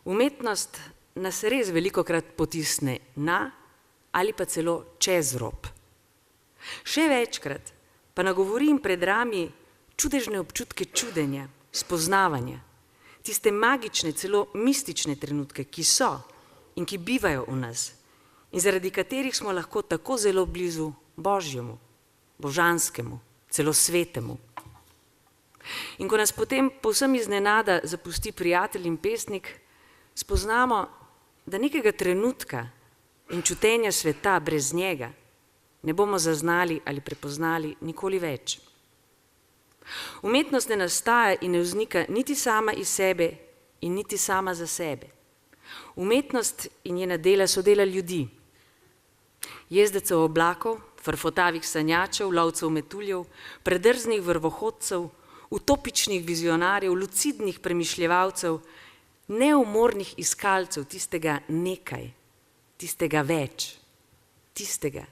Umetnost nas res velikokrat potisne na ali pa celo čez rob. Še večkrat pa nagovorim pred rami čudežne občutke čudenja, spoznavanja, tiste magične, celo mistične trenutke, ki so in ki bivajo v nas in zaradi katerih smo lahko tako zelo blizu Božjemu, božanskemu, celo svetemu. In ko nas potem povsem iznenada zapusti prijatelj in pesnik, spoznamo, da nekega trenutka in čutenja sveta brez njega ne bomo zaznali ali prepoznali nikoli več. Umetnost ne nastaja in ne vznika niti sama iz sebe in niti sama za sebe. Umetnost in njena dela so dela ljudi. Jezdecev oblakov, frfotavih sanjačev, lovcev metuljev, predrznih vrvohodcev, utopičnih vizionarjev, lucidnih premišljevalcev, neumornih iskalcev tistega nekaj, tistega več, tistega,